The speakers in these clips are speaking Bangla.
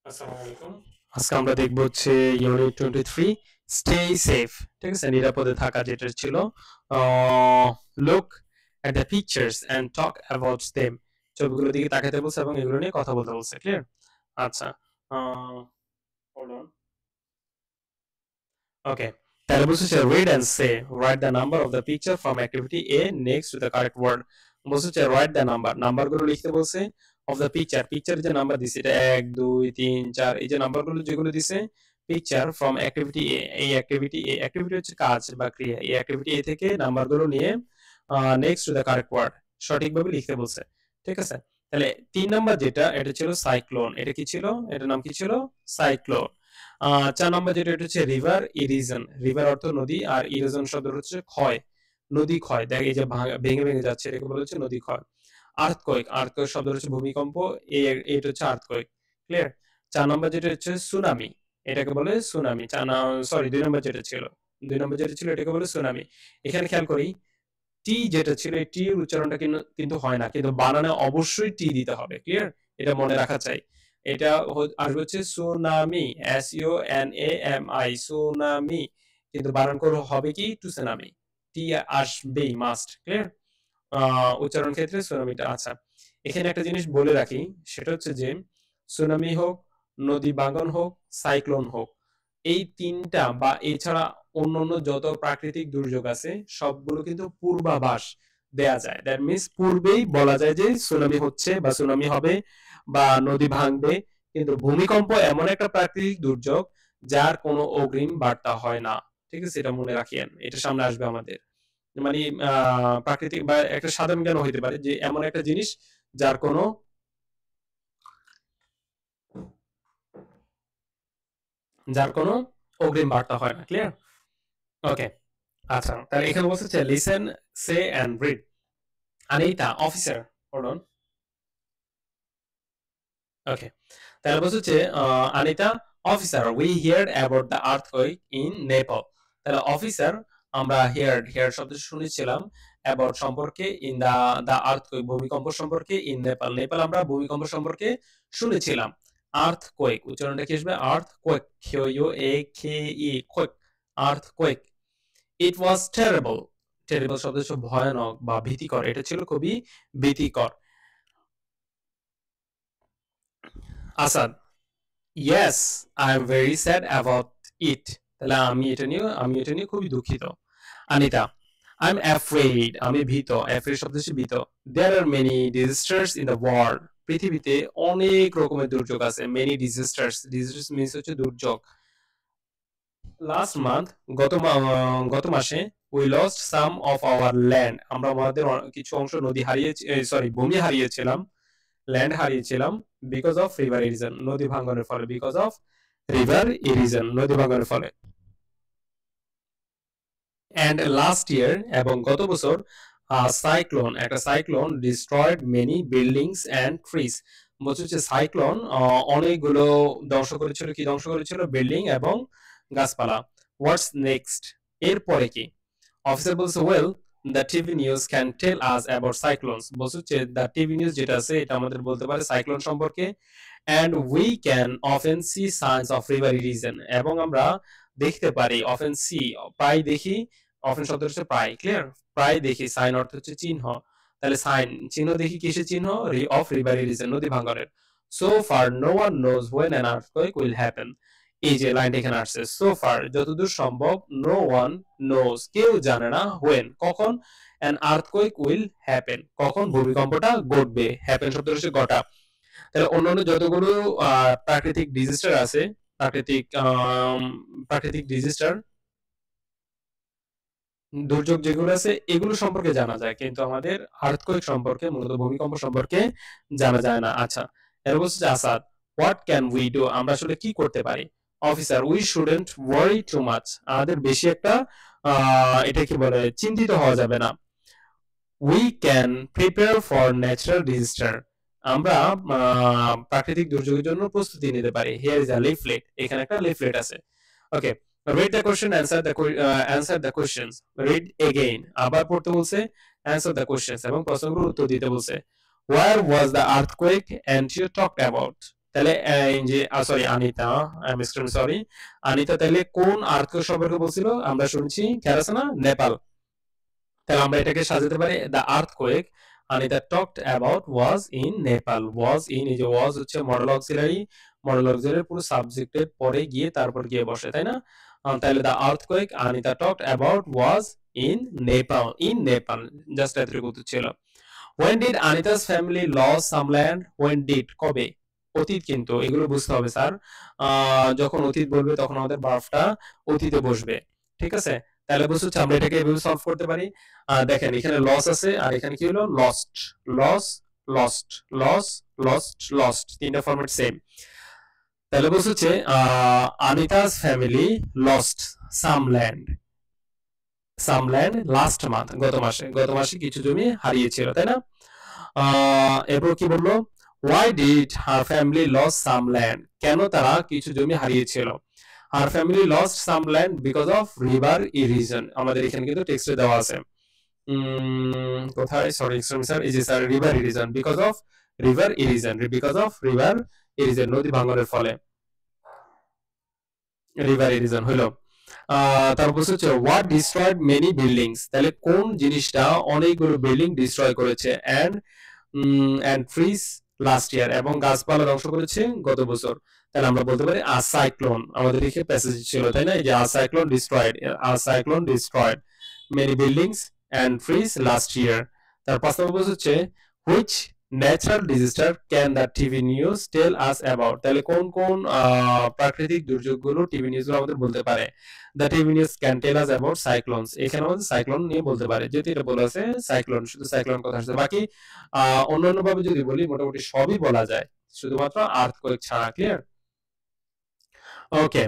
আসসালামু আলাইকুম। আজকে আমরা দেখব হচ্ছে ইউনিট 23 স্টে সেফ। ঠিক আছে, নিরাপদে থাকা যেটা ছিল। Look at the pictures and talk about them. ছবিগুলোর দিকে তাকাতে বলছে এবং এগুলো নিয়ে কথা বলতে বলছে। ক্লিয়ার? আচ্ছা। Hold on. ওকে, তাহলে বলছে যে read and say write the number of the picture from activity A next to the correct word. বলছে যে write the number, নাম্বারগুলো লিখতে বলছে of the picture, পিকচার যে নাম্বার দিছে এটা 1 2 3 4 এই যে নাম্বারগুলো যেগুলো দিছে পিকচার ফ্রম অ্যাক্টিভিটি এ, এই অ্যাক্টিভিটি এ, অ্যাক্টিভিটি হচ্ছে কাজ বা ক্রিয়া, এই অ্যাক্টিভিটি এ থেকে নাম্বারগুলো নিয়ে next to the correct word সঠিকভাবে লিখতে বলছে। ঠিক আছে, তাহলে 3 নাম্বার যেটা এটা ছিল সাইক্লোন। এটা কি ছিল? এটার নাম কি ছিল? সাইক্লোন। 4 নম্বর যেটা এটা হচ্ছে রিভার ইরিজন। রিভার অর্থ নদী আর ইরিজন শব্দ হচ্ছে ক্ষয়, নদী ক্ষয়। দেখ এই যে ভেঙে ভেঙে যাচ্ছে এটাকে বলা হচ্ছে নদী ক্ষয়। আর্থকোয়েক, আর্থকোয়েক শব্দ হচ্ছে ভূমিকম্প, এটা হচ্ছে আর্থকোয়েক। ক্লিয়ার? 4 নম্বর যেটা হচ্ছে সুনামি, এটাকে বলে সুনামি। সরি 2 নম্বর যেটা ছিল, 2 নম্বর যেটা ছিল এটাকে বলে সুনামি। এখানে খেয়াল করি টি যেটা ছিল এই টি এর উচ্চারণটা কিন্তু হয় না, কিন্তু বানানে অবশ্যই টি দিতে হবে। ক্লিয়ার? এটা মনে রাখা চাই। এটা আসবে হচ্ছে সুনামি, SUNAMI, সুনামি, কিন্তু বানান করে হবে কি টুসুনামি, টি আসবেই মাস্ট। ক্লিয়ার? উচ্চারণ ক্ষেত্রে সুনামিটা। আচ্ছা, এখানে একটা জিনিস বলে রাখি, সেটা হচ্ছে যে সুনামি হোক, নদী ভাঙ্গন হোক, সাইক্লোন হোক, এই তিনটা বা এছাড়া অন্যান্য যত প্রাকৃতিক দুর্যোগ আছে সবগুলো কিন্তু পূর্বাভাস দেয়া যায়। দ্যাট মিনস পূর্বেই বলা যায় যে সুনামি হচ্ছে বা সুনামি হবে বা নদী ভাঙবে। কিন্তু ভূমিকম্প এমন একটা প্রাকৃতিক দুর্যোগ যার কোনো অগ্রিম বার্তা হয় না। ঠিক আছে, এটা মনে রাখিয়েন, এটা সামনে আসবে আমাদের। মানে প্রাকৃতিক বা একটা সাধারণ জ্ঞান হইতে পারে যে এমন একটা জিনিস যার কোনো অগ্রিম বার্তা হয় না। ক্লিয়ার? ওকে, আচ্ছা, তাহলে এখানে বলছে listen, say and read. Anita officer, hold on. Okay, তাহলে বলছে Anita officer we heard about the earthquake in Nepal. তাহলে অফিসার আমরা হিয়ার শব্দ শুনেছিলাম, অ্যাবাউট সম্পর্কে, ইন দা আর্থকোয়েক ভূমিকম্প সম্পর্কে, ইন নেপাল নেপাল আমরা ভূমিকম্প সম্পর্কে শুনেছিলাম। আর্থকোয়েক উচ্চারণটা কি আসবে? Earthquake, KOAKE, quake, earthquake. It was terrible, terrible শব্দ হচ্ছে ভয়ানক বা ভীতিকর, এটা ছিল খুবই ভীতিকর। Asad, yes I am very sad about it. তাহলে আমি এটা নিয়ে খুবই দুঃখিত। আনিতা, আই এম অ্যাফ্রেড, আমি ভীত। অ্যাফ্রেড শব্দ হচ্ছে ভীত। There are many disasters in the world, পৃথিবীতে অনেক রকমের দুর্যোগ আছে। মেনি ডিজাস্টার্স, ডিজাস্টার্স মিন্স হচ্ছে দুর্যোগ। লাস্ট মান্থ, গত মাসে, we lost some of our land, আমরা আমাদের কিছু অংশ নদী হারিয়েছি, সরি ভূমি হারিয়েছিলাম, ল্যান্ড হারিয়েছিলাম, বিকজ অফ রিভার ইরিজন, নদী ভাঙ্গনের ফলে, বিকজ অফ রিভার ইরিজন, নদী ভাঙ্গনের ফলে। এন্ড লাস্ট ইয়ার, এবং গত বছর, সাইক্লোন, একটা cyclone destroyed many buildings and trees. বলছে যে সাইক্লোন অনেকগুলো ধ্বংস করেছিল, কি ধ্বংস করেছিল? বিল্ডিং এবং গাছপালা। হোয়াটস নেক্সট, এরপরে কি? অফিসার বলছে well the TV news can tell us about cyclones. বলছে যে দ্য টিভি নিউজ যেটা আছে এটা আমাদের বলতে পারে সাইক্লোন সম্পর্কে। And we can often see signs of river erosion, এবং আমরা দেখতে পারি, অফেন সি প্রায় দেখি, অফেন শব্দ হচ্ছে প্রায়। ক্লিয়ার? প্রায় দেখি, সাইন অর্থ হচ্ছে চিহ্ন, তাহলে সাইন চিহ্ন দেখি, কিসের চিহ্ন? অফ রিভার ইরিজন, নদী ভাঙ্গনের। So far no one knows when an earthquake will happen. এই যে লাইনটা এখানে আসছে, সো ফার যতদূর সম্ভব, নো ওয়ান নোজ কেউ জানে না, হোয়েন কখন, অ্যান আর্থকোয়েক উইল হ্যাপেন কখন ভূমিকম্পটা ঘটবে। হ্যাপেন শব্দ হচ্ছে ঘটা। তাহলে অন্যান্য যতগুলো প্রাকৃতিক ডিজাস্টার আছে, প্রাকৃতিক ডিজাস্টার, দুর্যোগ যেগুলো আছে এগুলো সম্পর্কে জানা যায়, কিন্তু আমাদের আর্থকোয়েক সম্পর্কে, মূলত ভূমিকম্প সম্পর্কে জানা যায় না। আচ্ছা, এর বলছে যে Asad, what can we do, আমরা আসলে কি করতে পারি? Officer, we shouldn't worry too much, আমাদের বেশি একটা এটা কি বলে চিন্তিত হওয়া যাবে না। We can prepare for natural disaster, আমরা প্রাকৃতিক দুর্যোগের জন্য প্রস্তুতি নিতে পারি। হিয়ার ইজ আ লিফলেট, এখানে একটা লিফলেট আছে। ওকে, read the question, answer the questions. Read again, আবার পড়তে বলছে, answer the questions, এবং প্রশ্নগুলোর উত্তর দিতে বলছে। Where was the earthquake and you talked about? তাহলে যে sorry Anita, I am extremely sorry, Anita তাহলে কোন আর্থকোয়েক সম্পর্কে বলছিল? আমরা শুনছি খেয়াল আছে না, নেপাল। তাহলে আমরা এটাকে সাজাতে পারি the earthquake Anita talked about was in Nepal. Was in, এই যে ওয়াজ হচ্ছে মডেল অক্সিলারি, মডেল অক্সিলারি পুরো সাবজেক্টের পরে গিয়ে তারপর গিয়ে বসে, তাই না? তাহলে the earthquake Anita talked about was in Nepal, in Nepal, just এতটুকু ছিল। When did Anita's family lose some land? When did, কবে? অতীত, কিন্তু এগুলো বুঝতে হবে স্যার। যখন অতীত বলবে তখন আমাদের ভার্বটা অতীতে বসবে, ঠিক আছে? তাহলে বুঝতে হচ্ছে আমরা এটাকে এভাবে সলভ করতে পারি। দেখেন এখানে লস আছে আর এখানে কি হলো, lost, loss, lost, loss, lost, lost, তিনটা ফরম্যাট সেম। তাহলে বুঝতে হচ্ছে Anita's family lost some land, some land last month, গত মাসে কিছু জমি হারিয়েছিল, তাই না? এরপর কি বললো, why did her family lost some land? কেন তারা কিছু জমি হারিয়েছিল? her family lost some land because of river erosion। আমাদের এখানে কিন্তু টেক্সটে দেওয়া আছে, কোথায়, সরি স্যার, এই যে sir river erosion, because of river erosion, because of river erosion, নদী ভাঙনের ফলে রিভার ইরিজন হলো। তারপর হচ্ছে হোয়াট ডিস্ট্রয়েড মেনি বিল্ডিংস, তাহলে কোন জিনিসটা অনেকগুলো বিল্ডিং ডিস্ট্রয় করেছে? এন্ড ট্রিজ লাস্ট ইয়ার, এবং গাছপালা ধ্বংস করেছে গত বছর। তাহলে আমরা বলতে পারি আ সাইক্লোন, আমাদের এখানে প্যাসেজ ছিল, তাই না? এই যে a cyclone destroyed many buildings and trees last year. তার 5 নম্বর হচ্ছে which natural disaster can the TV news tell us about, তাহলে কোন কোন প্রাকৃতিক দুর্যোগগুলো টিভি নিউজগুলো আমাদের বলতে পারে? The TV news can tell us about cyclones, এখানে আমাদের সাইক্লোন নিয়ে বলতে পারে, যেহেতু এটা বলা আছে সাইক্লোন, শুধু সাইক্লোন কথা আসছে। বাকি অন্যান্য ভাবে যদি বলি মোটামুটি সবই বলা যায়, শুধুমাত্র আর্থকোয়েক ছাড়া। ক্লিয়ার? ওকে,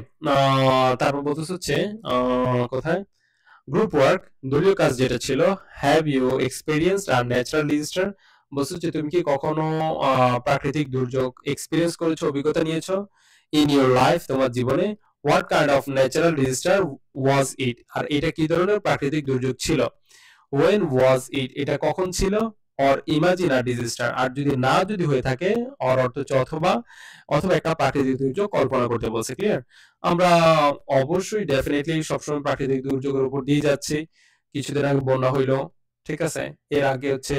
তারপর বলতে হচ্ছে কোথায় গ্রুপ ওয়ার্ক, দলীয় কাজ যেটা ছিল, have you experienced a natural disaster, বলছো যে তুমি কি কখনো প্রাকৃতিক দুর্যোগ এক্সপেরিয়েন্স করেছো, অভিজ্ঞতা নিয়েছো ইন ইউর লাইফ, তোমার জীবনে? What kind of natural disaster was it, আর এটা কি ধরনের প্রাকৃতিক দুর্যোগ ছিল? ওয়েন ওয়াজ ইট, এটা কখন ছিল? অর ইমাজিন আ ডিজাস্টার, আর যদি না যদি হয়ে থাকে অর অর্থ হচ্ছে অথবা, অথবা একটা প্রাকৃতিক দুর্যোগ কল্পনা করতে বলছে। ক্লিয়ার? আমরা অবশ্যই ডেফিনেটলি সবসময় প্রাকৃতিক দুর্যোগের উপর দিয়ে যাচ্ছি। কিছুদিন আগে বন্যা হইলো, ঠিক আছে? এর আগে হচ্ছে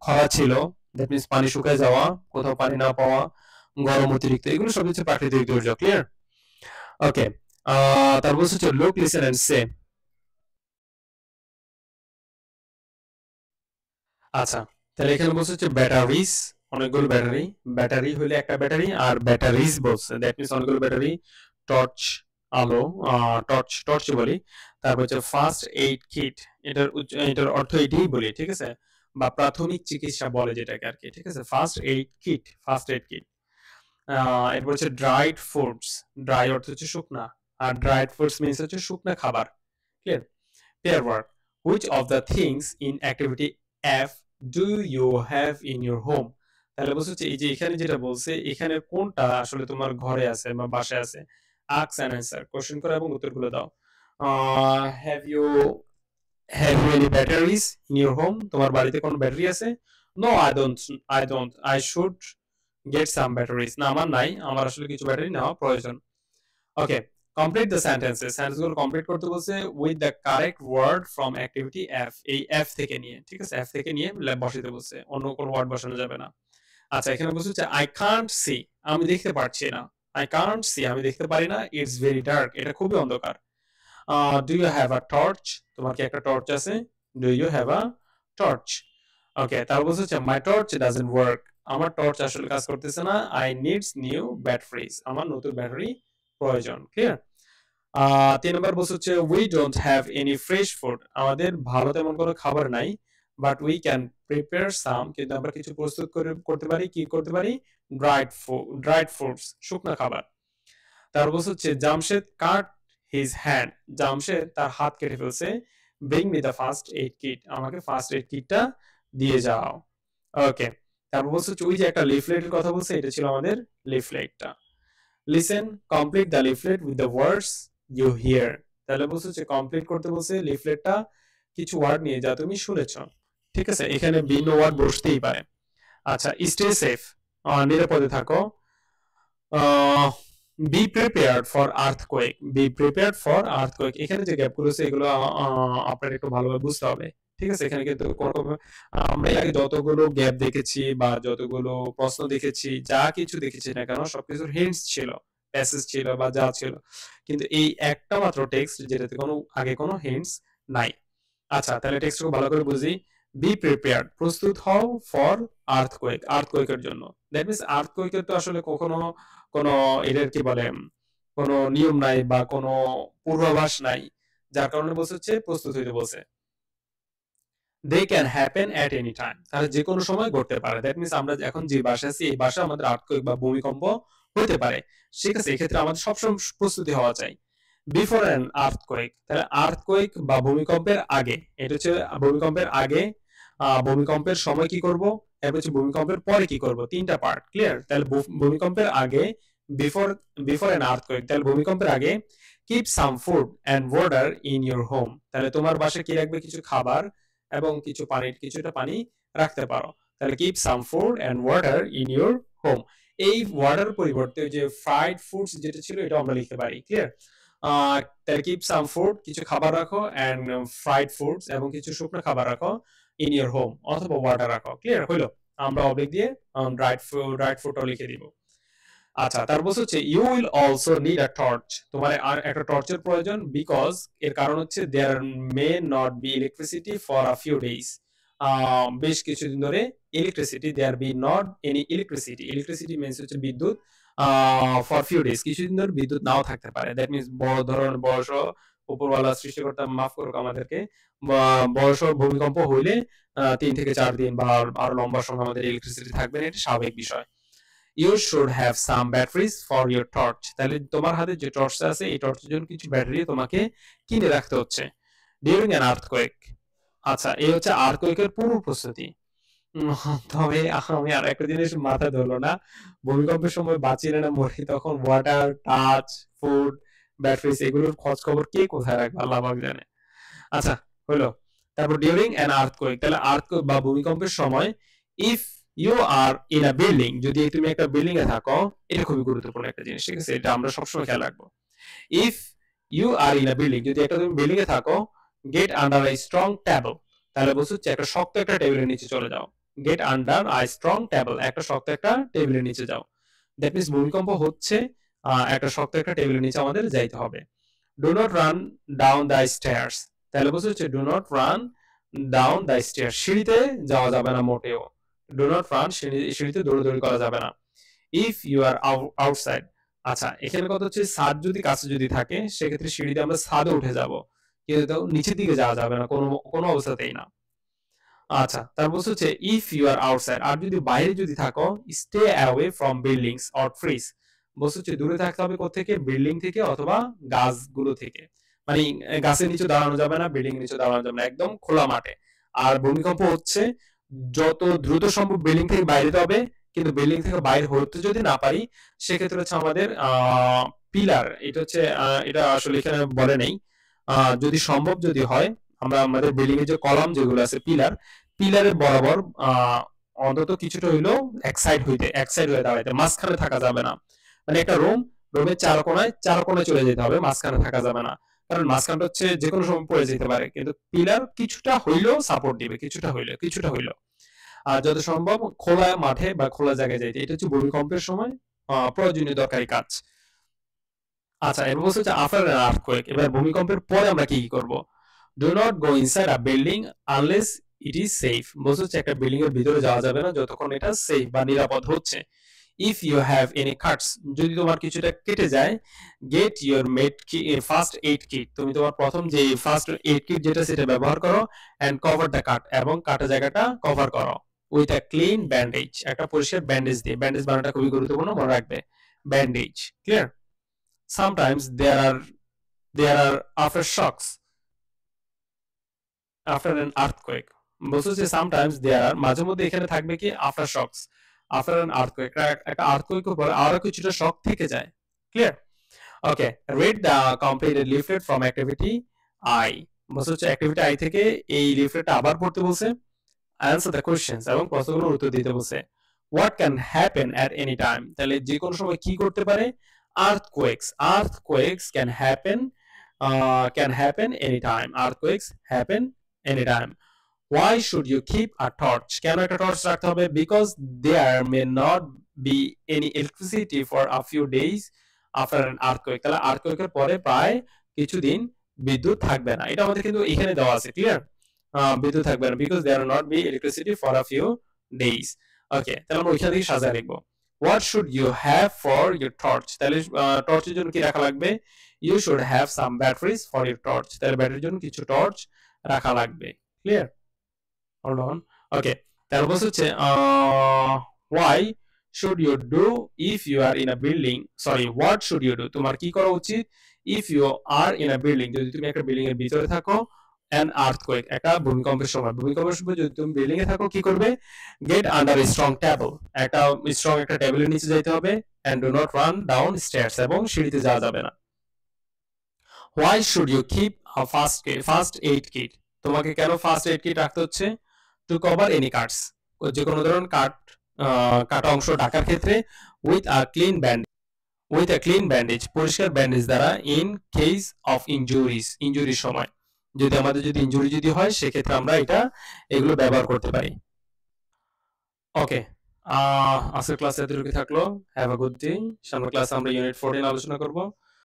খরা ছিল, দ্যাট মিনস পানি শুকায় যাওয়া, কোথাও পানি না পাওয়া, গরম অতিরিক্ত, এগুলো সব হচ্ছে প্রাকৃতিক দুর্যোগ। ক্লিয়ার? ওকে, তারপর হচ্ছে লুক, লিসেন এন্ড সে। আচ্ছা, তাহলে এখানে বলছে হচ্ছে ব্যাটারিজ, অনেকগুলো ব্যাটারি, ব্যাটারি হইলে একটা ব্যাটারি, আর ব্যাটারিজ বলছে দ্যাট মিনস অনেকগুলো ব্যাটারি, টর্চ, আলো, টর্চ, টর্চ বলি। তারপর হচ্ছে ফার্স্ট এইড কিট, এটার অর্থ এটাই বলি, ঠিক আছে? বা প্রাথমিক চিকিৎসা বলে যেটাকে আর কি, ঠিক আছে? First aid kit, first aid kit. এরপর হচ্ছে ড্রাইড ফুডস, ড্রাই অর্থ হচ্ছে শুকনা, আর ড্রাইড ফুডস মিনস হচ্ছে শুকনা খাবার। Clear? Pair work, which of the things in activity F do you have in your home, তাহলে বলছে হচ্ছে এই যে এখানে যেটা বলছে, এখানে কোনটা আসলে তোমার ঘরে আছে বা বাসায় আছে? আস্ক অ্যান্ড অ্যান্সার, কোশ্চেন করো এবং উত্তরগুলো দাও। Have you any batteries in your home, তোমার বাড়িতে কোনো ব্যাটারি আছে? No, I should get some batteries, না আমার নাই, আমার আসলে কিছু ব্যাটারি নেওয়া প্রয়োজন। ওকে, কমপ্লিট দ্য সেন্টেন্সেস, সেন্টেন্সগুলো কমপ্লিট করতে বলছে with the correct word from activity F, এই এফ থেকে নিয়ে, ঠিক আছে? এফ থেকে নিয়ে বসাতে বলছে, অন্য কোনো ওয়ার্ড বসানো যাবে না। আচ্ছা, এখানে বলছে হচ্ছে আই কান্ট সি, আমি দেখতে পারছি না, আই কান্ট সি, আমি দেখতে পারি না, ইটস ভেরি ডার্ক, এটা খুবই অন্ধকার। Do you have a torch, তোমার কি একটা টর্চ আছে? Do you have a torch? Okay, তারপর বলছে হচ্ছে মাই টর্চ ডাজন্ট ওয়ার্ক, আমার টর্চ আসলে কাজ করতেছে না, আই নিডস নিউ ব্যাটারিজ, আমার নতুন ব্যাটারি প্রয়োজন। ক্লিয়ার? 3 নম্বর বলছে হচ্ছে we don't have any fresh food, আমাদের ভালো তেমন কোনো খাবার নাই, বাট উই ক্যান প্রিপেয়ার সাম, কিন্তু আমরা কিছু প্রস্তুত করতে পারি, কি করতে পারি? ড্রাইড ফ্রুটস, শুকনা খাবার। তারপর বলছে হচ্ছে জামশেদ কাট হিজ হ্যান্ড, জামশেদ তার হাত কেটে ফেলছে, bring me the first aid kit, আমাকে ফার্স্ট এইড কিটটা দিয়ে যাও। ওকে, তারপর বলছে হচ্ছে ওই যে একটা লিফলেটের কথা বলছে, এটা ছিল আমাদের লিফলেটটা। Listen, complete the leaflet with the words you hear, তাহলে বলছে হচ্ছে কমপ্লিট করতে বলছে লিফলেটটা কিছু ওয়ার্ড নিয়ে যা তুমি শুনেছ, ঠিক আছে? এখানে ভিন্ন ওয়ার্ড বসতেই পারে। আচ্ছা, স্টে সেফ, নিরাপদে থাকো, be prepared for earthquake, be prepared for earthquake, এখানে যে গ্যাপগুলো আছে এগুলো আপনার একটু ভালোভাবে বুঝতে হবে। ঠিক আছে, এখানে কিন্তু আমরা এর আগে যতগুলো গ্যাপ দেখেছি বা যতগুলো প্রশ্ন দেখেছি, যা কিছু দেখেছি না কেন সবকিছুর হিন্টস ছিল, প্যাসেজ ছিল বা যা ছিল, কিন্তু এই একটা মাত্র টেক্সট যেটাতে কোনো আগে কোনো হিন্টস নাই। আচ্ছা, তাহলে টেক্সটকে ভালো করে বুঝি। বি প্রিপেয়ার্ড, প্রস্তুত হও, ফর আর্থকোয়েক, আর্থকোয়েকের জন্য। দ্যাট মিন্স আর্থকোয়েকের তো আসলে কখনো কোনো এটার কি বলে কোনো নিয়ম নাই বা কোনো পূর্বাভাস নাই, যার কারণে বলছে হচ্ছে প্রস্তুত হইতে বলছে। They can happen at any time, তাহলে যে কোনো সময় ঘটতে পারে। দ্যাট মিন্স আমরা এখন যে বাসায় আছি এই বাসায় আমাদের আর্থকোয়েক বা ভূমিকম্প হতে পারে। ঠিক আছে, এক্ষেত্রে আমাদের সবসময় প্রস্তুতি হওয়া চাই। বিফোর অ্যান আর্থকোয়েক, তাহলে আর্থকোয়েক বা ভূমিকম্পের আগে, এটা হচ্ছে ভূমিকম্পের আগে, ভূমিকম্পের সময় কি করব, এরপর হচ্ছে ভূমিকম্পের পরে কি করব, তিনটা পার্ট ক্লিয়ার। তাহলে ভূমিকম্পের আগে, বিফোর, বিফোর অ্যান আর্থকোয়েক, তাহলে ভূমিকম্পের আগে keep some food and water in your home, তাহলে তোমার বাসায় কি রাখবে, কিছু খাবার এবং কিছু পানি, কিছুটা পানি রাখতে পারো। তাহলে keep some food and water in your home, এই ওয়াটার পরিবর্তে যে ফ্রাইড ফুডস যেটা ছিল এটা আমরা লিখতে পারি ক্লিয়ার। তাহলে কিপ সাম ফুড, কিছু খাবার রাখো, এন্ড ফ্রাইড ফুডস এবং কিছু শুকনো খাবার রাখো ইন ইউর হোম, অথবা ওয়াটার রাখো। ক্লিয়ার হইলো, আমরা অবলিক দিয়ে ড্রাইড ফুডও লিখে দিব। আচ্ছা, তারপর হচ্ছে you will also need a torch, তোমার আর একটা টর্চের প্রয়োজন, বিকজ এর কারণ হচ্ছে there may not be electricity for a few days, বেশ কিছুদিন ধরে electricity, there be not any electricity, electricity means হচ্ছে বিদ্যুৎ, ফর ফিউ ডেজ, কিছুদিন ধরে বিদ্যুৎ নাও থাকতে পারে। দ্যাট মিন্স বড় ধরনের বয়স উপরওয়ালা সৃষ্টিকর্তা মাফ করুক আমাদেরকে, বয়স ভূমিকম্প হইলে 3 থেকে 4 দিন বা আরো লম্বা সময় আমাদের ইলেকট্রিসিটি থাকবে না, এটা স্বাভাবিক বিষয়। You should have some batteries for your torch, তাহলে তোমার হাতে যে টর্চটা আছে এই টর্চের জন্য কিছু ব্যাটারি তোমাকে কিনে রাখতে হচ্ছে। ডিউরিং অ্যান আর্থকোয়েক, আচ্ছা এই হচ্ছে আর্থকোয়েকের পূর্ব প্রস্তুতি। তবে আমি আর একটা জিনিস মাথায় ধরলো না, ভূমিকম্পের সময় বাঁচি না মরি, তখন ওয়াটার, টাচ, ফুড, ব্যাটারিজ এগুলোর খোঁজ খবর কে কোথায় রাখবে আল্লাহ পাক জানে। আচ্ছা হলো, তারপর ডিউরিং অ্যান আর্থকোয়েক, তাহলে আর্থকোয়েক বা ভূমিকম্পের সময়, if you are in a building, যদি তুমি একটা বিল্ডিং এ থাকো, এটা খুবই গুরুত্বপূর্ণ একটা জিনিস, ঠিক আছে, এটা আমরা সবসময় খেয়াল রাখবো। If you are in a building, যদি একটা তুমি বিল্ডিং এ থাকো, get under a strong table, তাহলে বলছে হচ্ছে একটা শক্ত একটা টেবিলের নিচে চলে যাও। Get under a strong table, একটা শক্ত একটা টেবিলের নিচে যাও। দ্যাট মিন্স ভূমিকম্প হচ্ছে, একটা শক্ত একটা টেবিলের নিচে আমাদের যাইতে হবে। Do not run down the stairs, তাহলে বলছে হচ্ছে do not run down the stairs, সিঁড়িতে যাওয়া যাবে না মোটেও। ডু নট রান, সিঁড়িতে দৌড়াদৌড়ি করা যাবে না। ইফ ইউ আর আউটসাইড, আচ্ছা এখানে কথা হচ্ছে ছাদ যদি কাছে যদি থাকে সেক্ষেত্রে সিঁড়িতে আমরা ছাদে উঠে যাব, কিন্তু নিচের দিকে যাওয়া যাবে না কোনো কোনো অবস্থাতেই না। আচ্ছা তারপর হচ্ছে ইফ ইউ আর আউটসাইড, আর যদি বাইরে যদি থাকো, stay away from buildings or trees, বলছে হচ্ছে দূরে থাকতে হবে কোথেকে, বিল্ডিং থেকে অথবা গাছগুলো থেকে, মানে গাছের নিচে দাঁড়ানো যাবে না, বিল্ডিং এর নিচে দাঁড়ানো যাবে না, একদম খোলা মাঠে। আর ভূমিকম্প হচ্ছে যত দ্রুত সম্ভব বিল্ডিং থেকে বাইরে যেতে হবে, কিন্তু বিল্ডিং থেকে বাইরে হতে যদি না পারি সেক্ষেত্রে হচ্ছে আমাদের পিলার, এটা হচ্ছে এটা আসলে এখানে বলে নেই, যদি সম্ভব যদি হয় আমরা আমাদের বিল্ডিং এর যে কলাম যেগুলো আছে পিলার, পিলারের বরাবর অন্তত কিছুটা হইলো এক সাইড হয়ে দাঁড়াইতে, মাঝখানে থাকা যাবে না। মানে একটা রুমের চার কোনায় চলে যেতে হবে, মাঝখানে থাকা যাবে না, কারণ মাঝখানটা হচ্ছে যে কোনো সময় পড়ে যেতে পারে, কিন্তু পিলার কিছুটা হইলেও সাপোর্ট দিবে, কিছুটা হইলেও। আর যত সম্ভব খোলা মাঠে বা খোলা জায়গায় যাইতে, এটা হচ্ছে ভূমিকম্পের সময় প্রয়োজনীয় দরকারি কাজ। আচ্ছা এবার বলছে হচ্ছে আফটার অ্যান আর্থকোয়েক, এবার ভূমিকম্পের পরে আমরা কি কি করব। Do not go inside a building unless it is safe, বলছে হচ্ছে একটা বিল্ডিং এর ভিতরে যাওয়া যাবে না যতক্ষণ এটা সেফ বা নিরাপদ হচ্ছে। If you have any cuts, যদি তোমার কিছুটা কেটে যায়, get your first aid kit, তুমি তোমার প্রথম যে ফার্স্ট এইড কিট যেটা সেটা ব্যবহার করো, এন্ড কভার দ্য কাট, এবং কাটা জায়গাটা কভার করো উইথ আ ক্লিন ব্যান্ডেজ, একটা পরিষ্কার ব্যান্ডেজ দিয়ে, ব্যান্ডেজ বানানোটা খুবই গুরুত্বপূর্ণ, মনে রাখবে bandage clear. Sometimes there are aftershocks after an earthquake, বলছো যে sometimes there are, মাঝে মধ্যে এখানে থাকবে কি aftershocks after an earthquake, একটা আর্থকোয়েক পরে আরো কিছুটা শক থেকে যায় clear. Okay, read the completed leaflet from activity I, বলছো হচ্ছে activity I থেকে এই লিফলেটটা আবার পড়তে বলছে, answer the questions, এবং প্রশ্নগুলোর উত্তর দিতে বলছে। what can happen at any time, তাহলে যে কোনো সময় কি করতে পারে, earthquakes can happen anytime, earthquakes happen anytime. Why should you keep a torch, কেন একটা টর্চ রাখতে হবে, because there may not be any electricity for a few days after an earthquake, তাহলে আর্থকোয়েকের পরে প্রায় কিছুদিন বিদ্যুৎ থাকবে না, এটা আমাদের কিন্তু এখানে দেওয়া আছে, ক্লিয়ার, বিদ্যুৎ থাকবে না, because there will not be electricity for a few days. ওকে, তাহলে আমরা ওইখান থেকে সাজায় লিখবো, what should you have for your torch, তাহলে টর্চের জন্য কি রাখা লাগবে, you should have some batteries for your torch, তাহলে ব্যাটারির জন্য কিছু টর্চ রাখা লাগবে, ক্লিয়ার, hold on. Okay, তারপর হচ্ছে why should you do if you are in a building, sorry, what should you do, তোমার কি করা উচিত, if you are in a building, যদি তুমি একটা বিল্ডিং এর ভিতরে থাকো, an earthquake, একটা ভূমিকম্পের সময়, যদি তুমি বিল্ডিং এ থাকো কি করবে, get under a strong table, একটা স্ট্রং একটা টেবিলের নিচে যাইতে হবে, and do not run down stairs, এবং সিঁড়িতে যাওয়া যাবে না. why should you keep a first aid kit, তোমাকে কেন ফার্স্ট এড কিট রাখতে হচ্ছে, টু কভার এনি কাটস, যে কোনো ধরনের কাটা অংশ ঢাকার ক্ষেত্রে, উইথ আ ক্লিন ব্যান্ডেজ, পরিষ্কার ব্যান্ডেজ দ্বারা, ইন কেস অফ ইনজুরির সময়, যদি আমাদের ইনজুরি যদি হয় সেক্ষেত্রে আমরা এগুলো ব্যবহার করতে পারি. ওকে, আজকের ক্লাস এতটুকু থাকলো, হ্যাভ আ গুড ডে. সামনের ক্লাসে আমরা ইউনিট 14 আলোচনা করব.